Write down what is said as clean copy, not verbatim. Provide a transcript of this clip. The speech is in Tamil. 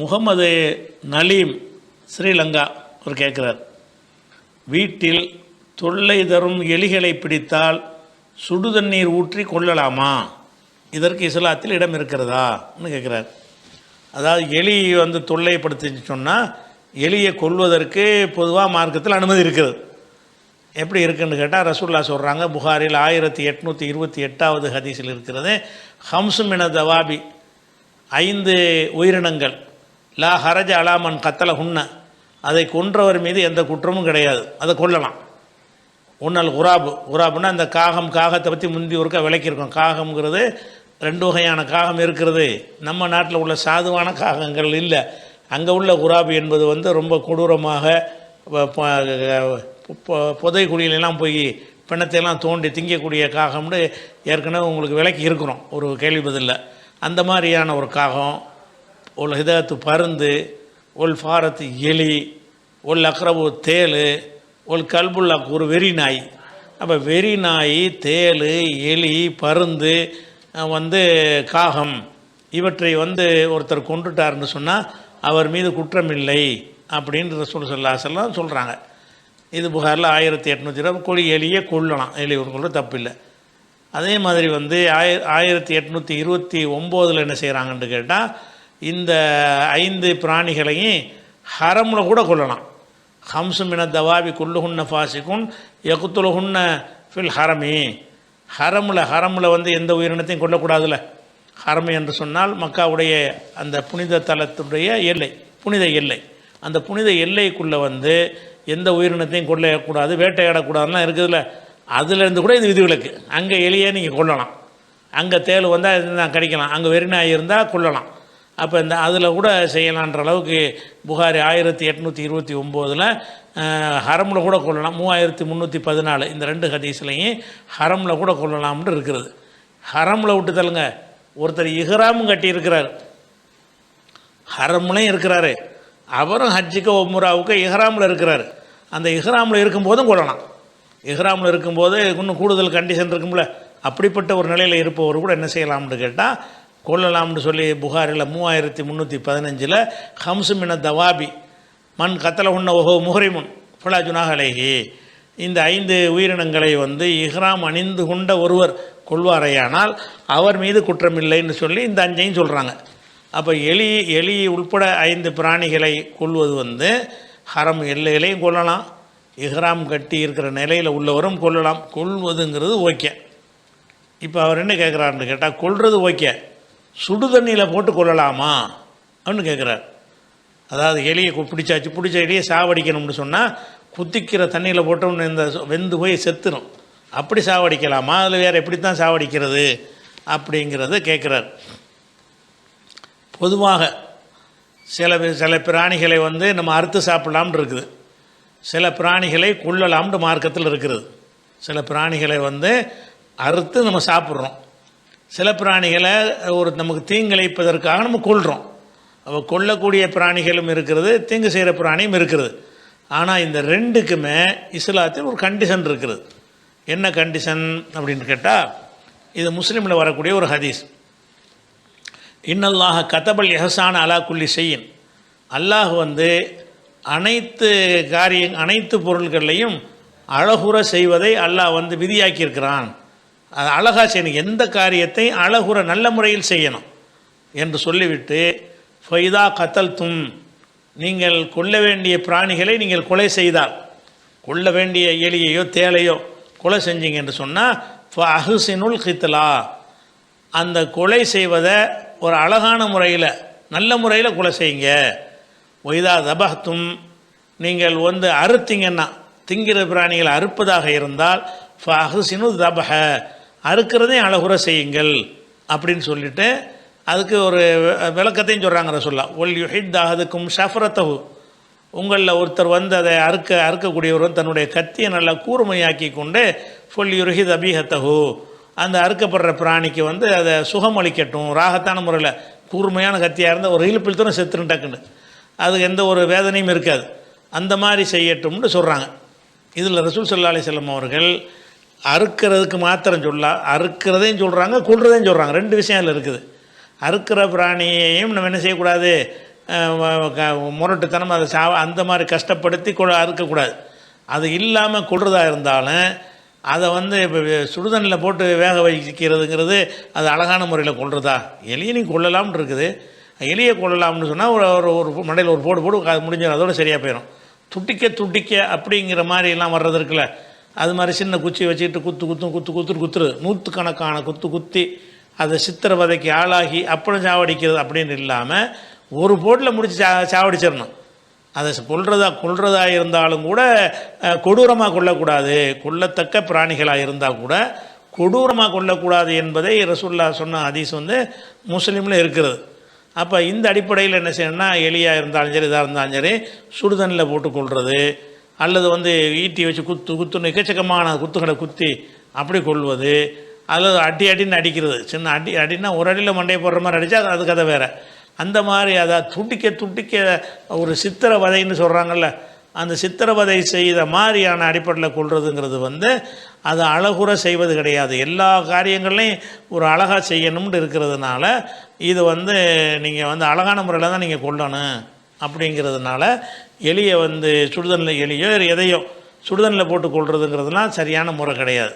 முகமது நலீம் ஸ்ரீலங்கா அவர் கேட்குறார், வீட்டில் தொல்லை தரும் எலிகளை பிடித்தால் சுடுதண்ணீர் ஊற்றி கொள்ளலாமா? இதற்கு இஸ்லாத்தில் இடம் இருக்கிறதான்னு கேட்குறார். அதாவது எலி தொல்லைப்படுத்தின்னு சொன்னால் எலியை கொல்வதற்கு பொதுவாக மார்க்கத்தில் அனுமதி இருக்குது. எப்படி இருக்குன்னு கேட்டால் ரசூல்லா சொல்கிறாங்க, புகாரில் 1828 ஹதீஸில் இருக்கிறது, ஹம்சுமின தவாபி 5 உயிரினங்கள் லா ஹரஜ அலாமன் கத்தல ஹுன்ன, அதை கொன்றவர் மீது எந்த குற்றமும் கிடையாது, அதை கொல்லலாம். ஒன்னல் குராபுன்னா அந்த காகத்தை பற்றி முந்தி ஒருக்கா விளக்கியிருக்கோம். காகம்ங்கிறது 2 வகையான காகம் இருக்கிறது. நம்ம நாட்டில் உள்ள சாதுவான காகங்கள் இல்லை. அங்கே உள்ள குராபு என்பது ரொம்ப கொடூரமாக புதை குழியிலெல்லாம் போய் பிணத்தையெல்லாம் தோண்டி திங்கக்கூடிய காகம்னு ஏற்கனவே உங்களுக்கு விளக்கி இருக்கிறோம் ஒரு கேள்வி பதில்ல. அந்த மாதிரியான ஒரு காகம், ஒரு ஹிதாயத்து பருந்து, ஒரு ஃபாரத்து எலி, ஒரு அக்ரபு தேல், ஒரு கல்புல்லா ஒரு வெறி நாய். அப்போ வெறி நாய், தேல், எலி, பருந்து, காகம் இவற்றை ஒருத்தர் கொண்டுட்டார்னு சொன்னால் அவர் மீது குற்றம் இல்லை அப்படின்னு ரசூல் ஸல்லல்லாஹு அலைஹி வஸல்லம் சொல்கிறாங்க. இது புகாரில் 1820 கோழி எலியை கொள்ளலாம், எலி கொள்ள தப்பில்லை. அதே மாதிரி 1829 என்ன செய்கிறாங்கன்னு கேட்டால், இந்த 5 பிராணிகளையும் ஹரமில் கூட கொள்ளலாம். ஹம்சுமின தவாபி குல்லுஹுன்ன ஃபாசிகுன் யகுத்துலுஹுன்ன ஃபில் ஹரமி. ஹரமில் எந்த உயிரினத்தையும் கொல்லக்கூடாதுல்ல. ஹரம் என்று சொன்னால் மக்காவுடைய அந்த புனித தலத்துடைய எல்லை, புனித எல்லை. அந்த புனித எல்லைக்குள்ளே எந்த உயிரினத்தையும் கொல்லக்கூடாது, வேட்டையாடக்கூடாதுலாம் இருக்குதுல்ல. அதுலேருந்து கூட இது விதிவிலக்கு. அங்கே எலியை நீங்கள் கொல்லலாம், அங்கே தேள் வந்தால் கடிக்கலாம், அங்கே வெறிநாய் இருந்தால் கொல்லலாம். அப்போ அதில் கூட செய்யலான்ற அளவுக்கு புகாரி 1829 ஹரமில் கூட கொள்ளலாம். 3314 இந்த 2 ஹதீஸ்லையும் ஹரமில் கூட கொள்ளலாம்னு இருக்கிறது. ஹரமில் விட்டு தள்ளுங்க, ஒருத்தர் இஹ்ராமும் கட்டியிருக்கிறார், ஹரம்லையும் இருக்கிறாரு, அவரும் ஹஜ்ஜுக்கு உம்ராவுக்கு இஹ்ராமில் இருக்கிறார். அந்த இஹ்ராமில் இருக்கும்போதும் கொள்ளலாம். இஹ்ராமில் இருக்கும்போது இன்னும் கூடுதல் கண்டிஷன் இருக்கும்ல, அப்படிப்பட்ட ஒரு நிலையில் இருப்பவர் கூட என்ன செய்யலாம்னு கேட்டால் கொள்ளலாம்னு சொல்லி புகாரில் 3315 ஹம்சுமின தவாபி மண் கத்தல உண்ண ஓஹோ முஹரிமுன் ஃபலா ஜுனாஹ அலைஹி. இந்த 5 உயிரினங்களை இஹ்ராம் அணிந்து கொண்ட ஒருவர் கொள்வாரையானால் அவர் மீது குற்றமில்லைன்னு சொல்லி இந்த 5ஐயும் சொல்கிறாங்க. அப்போ எலி உட்பட 5 பிராணிகளை கொள்வது ஹரம் எல்லைகளையும் கொள்ளலாம், இஹ்ராம் கட்டி இருக்கிற நிலையில் உள்ளவரும் கொள்ளலாம். கொள்வதுங்கிறது ஓகே. இப்போ அவர் என்ன கேட்குறாருன்னு கேட்டால், கொள்வது ஓகே, சுடுதண்ணியில் போட்டு கொள்ளலாமா அப்படின்னு கேட்குறார். அதாவது எலியை பிடிச்ச எலியை சாவடிக்கணும்னு சொன்னால் குத்திக்கிற தண்ணியில் போட்டோம்னு இந்த வெந்து போய் செத்துடும், அப்படி சாவடிக்கலாமா, அதில் வேறு எப்படி தான் சாவடிக்கிறது அப்படிங்கிறத கேட்குறார். பொதுவாக சில பிராணிகளை நம்ம அறுத்து சாப்பிடலாம்னு இருக்குது, சில பிராணிகளை கொள்ளலாம்னு மார்க்கத்தில் இருக்கிறது. சில பிராணிகளை அறுத்து நம்ம சாப்பிட்றோம், சில பிராணிகளை நமக்கு தீங்கிழைப்பதற்காக நம்ம கொள்கிறோம். அப்போ கொல்லக்கூடிய பிராணிகளும் இருக்கிறது, தீங்கு செய்கிற பிராணியும் இருக்கிறது. ஆனால் இந்த 2க்குமே இஸ்லாத்தில் ஒரு கண்டிஷன் இருக்கிறது. என்ன கண்டிஷன் அப்படின்னு கேட்டால், இது முஸ்லீமில் வரக்கூடிய ஒரு ஹதீஸ். இன்னல்லாஹ கதபல் எஹசான அலா குல்லி ஷையின். அல்லாஹ் அனைத்து பொருள்களையும் அழகுற செய்வதை அல்லாஹ் விதியாக்கியிருக்கிறான். அது அழகாக செய்யணும், எந்த காரியத்தை அழகுற நல்ல முறையில் செய்யணும் என்று சொல்லிவிட்டு, ஃபைதா கத்தல்தும், நீங்கள் கொல்ல வேண்டிய பிராணிகளை நீங்கள் கொலை செய்தால், கொல்ல வேண்டிய எலியையோ தேலையோ கொலை செஞ்சீங்க என்று சொன்னால் ஃபஹ்சினுல் கித்லா, அந்த கொலை செய்வதை ஒரு அழகான முறையில் நல்ல முறையில் கொலை செய்யுங்க. ஒய்தா தபஹ்தும், நீங்கள் அறுத்தீங்கன்னா, திங்கிற பிராணிகளை அறுப்பதாக இருந்தால் ஃபஹ்சினு தபஹ, அறுக்கிறதையும் அழகுற செய்யுங்கள் அப்படின்னு சொல்லிவிட்டு அதுக்கு ஒரு விளக்கத்தையும் சொல்கிறாங்க ரசூலுல்லாஹ். ஒல் யுஹித் அஹதுக்கும் ஷஃப்ரத்தஹு, உங்களில் ஒருத்தர் அதை அறுக்கக்கூடியவர் தன்னுடைய கத்தியை நல்லா கூர்மையாக்கி கொண்டு ஃபுல் யுர்ஹித் அபீஹத்தஹு, அந்த அறுக்கப்படுற பிராணிக்கு அதை சுகமளிக்கட்டும். ராகத்தான முறையில் கூர்மையான கத்தியாக இருந்தால் ஒரு இழுப்பில் தூரம் செத்துரும் டக்குன்னு, அதுக்கு எந்த ஒரு வேதனையும் இருக்காது, அந்த மாதிரி செய்யட்டும்னு சொல்கிறாங்க. இதில் ரசூல் ஸல்லல்லாஹு அலைஹி வஸல்லம் அவர்கள் அறுக்கிறதுக்கு மாத்திரம் அறுக்கிறதையும் சொல்கிறாங்க, கொல்றதையும் சொல்கிறாங்க. 2 விஷயம் அதில் இருக்குது. அறுக்கிற பிராணியையும் நம்ம என்ன செய்யக்கூடாது, முரட்டுத்தனம் அதை அந்த மாதிரி கஷ்டப்படுத்தி அறுக்கக்கூடாது. அது இல்லாமல் கொள்றதா இருந்தாலும் அதை வந்து இப்போ சுடுதண்ணில் போட்டு வேக வைக்கிறதுங்கிறது அது அழகான முறையில் கொள்றதா? எலியை நீ கொள்ளலாம்னு இருக்குது, எலியை கொள்ளலாம்னு சொன்னால் ஒரு மண்டையில் ஒரு போடு அது முடிஞ்சிடும், அதோட சரியாக போயிடும். துட்டிக்க அப்படிங்கிற மாதிரிலாம் வர்றது இருக்குல்ல, அது மாதிரி சின்ன குச்சி வச்சுக்கிட்டு குத்துரு நூற்றுக்கணக்கான குத்தி அதை சித்திரவதைக்கு ஆளாகி அப்புறம் சாவடிக்கிறது அப்படின்னு இல்லாமல் ஒரு போட்டில் முடித்து சாவடிச்சிடணும். அதை கொல்றதா இருந்தாலும் கூட கொடூரமாக கொல்லக்கூடாது. கொல்லத்தக்க பிராணிகளாக இருந்தால் கூட கொடூரமாக கொல்லக்கூடாது என்பதை ரசூலுல்லாஹ் சொன்ன ஹதீஸ் வந்து முஸ்லீமில் இருக்கிறது. அப்போ இந்த அடிப்படையில் என்ன செய்யணும்னா, எலியாக இருந்தாலும் சரி இதாக இருந்தாலும் சரி சுடுதண்ணில் போட்டு கொள்வது, அல்லது வந்து ஈட்டி வச்சு குத்துன்னு எக்கச்சக்கமான குத்துகளை குத்தி அப்படி கொள்வது, அல்லது அடின்னு அடிக்கிறது. சின்ன அடின்னா ஒரு அடியில் மண்டையை போடுற மாதிரி அடித்தா அது கதை வேறு. அந்த மாதிரி அதை துடிக்க ஒரு சித்திரவதைன்னு சொல்கிறாங்கல்ல, அந்த சித்திரவதை செய்த மாதிரியான அடிப்படையில் கொள்றதுங்கிறது வந்து அது அழகுற செய்வது கிடையாது. எல்லா காரியங்களையும் ஒரு அழகாக செய்யணும்னு இருக்கிறதுனால இது வந்து நீங்கள் வந்து அழகான முறையில் தான் நீங்கள் கொள்ளணும். அப்படிங்கிறதுனால எலியை வந்து சுடுதண்ணில் எலியோ எதையோ சுடுதண்ணில் போட்டு கொள்றதுங்கிறதுலாம் சரியான முறை கிடையாது.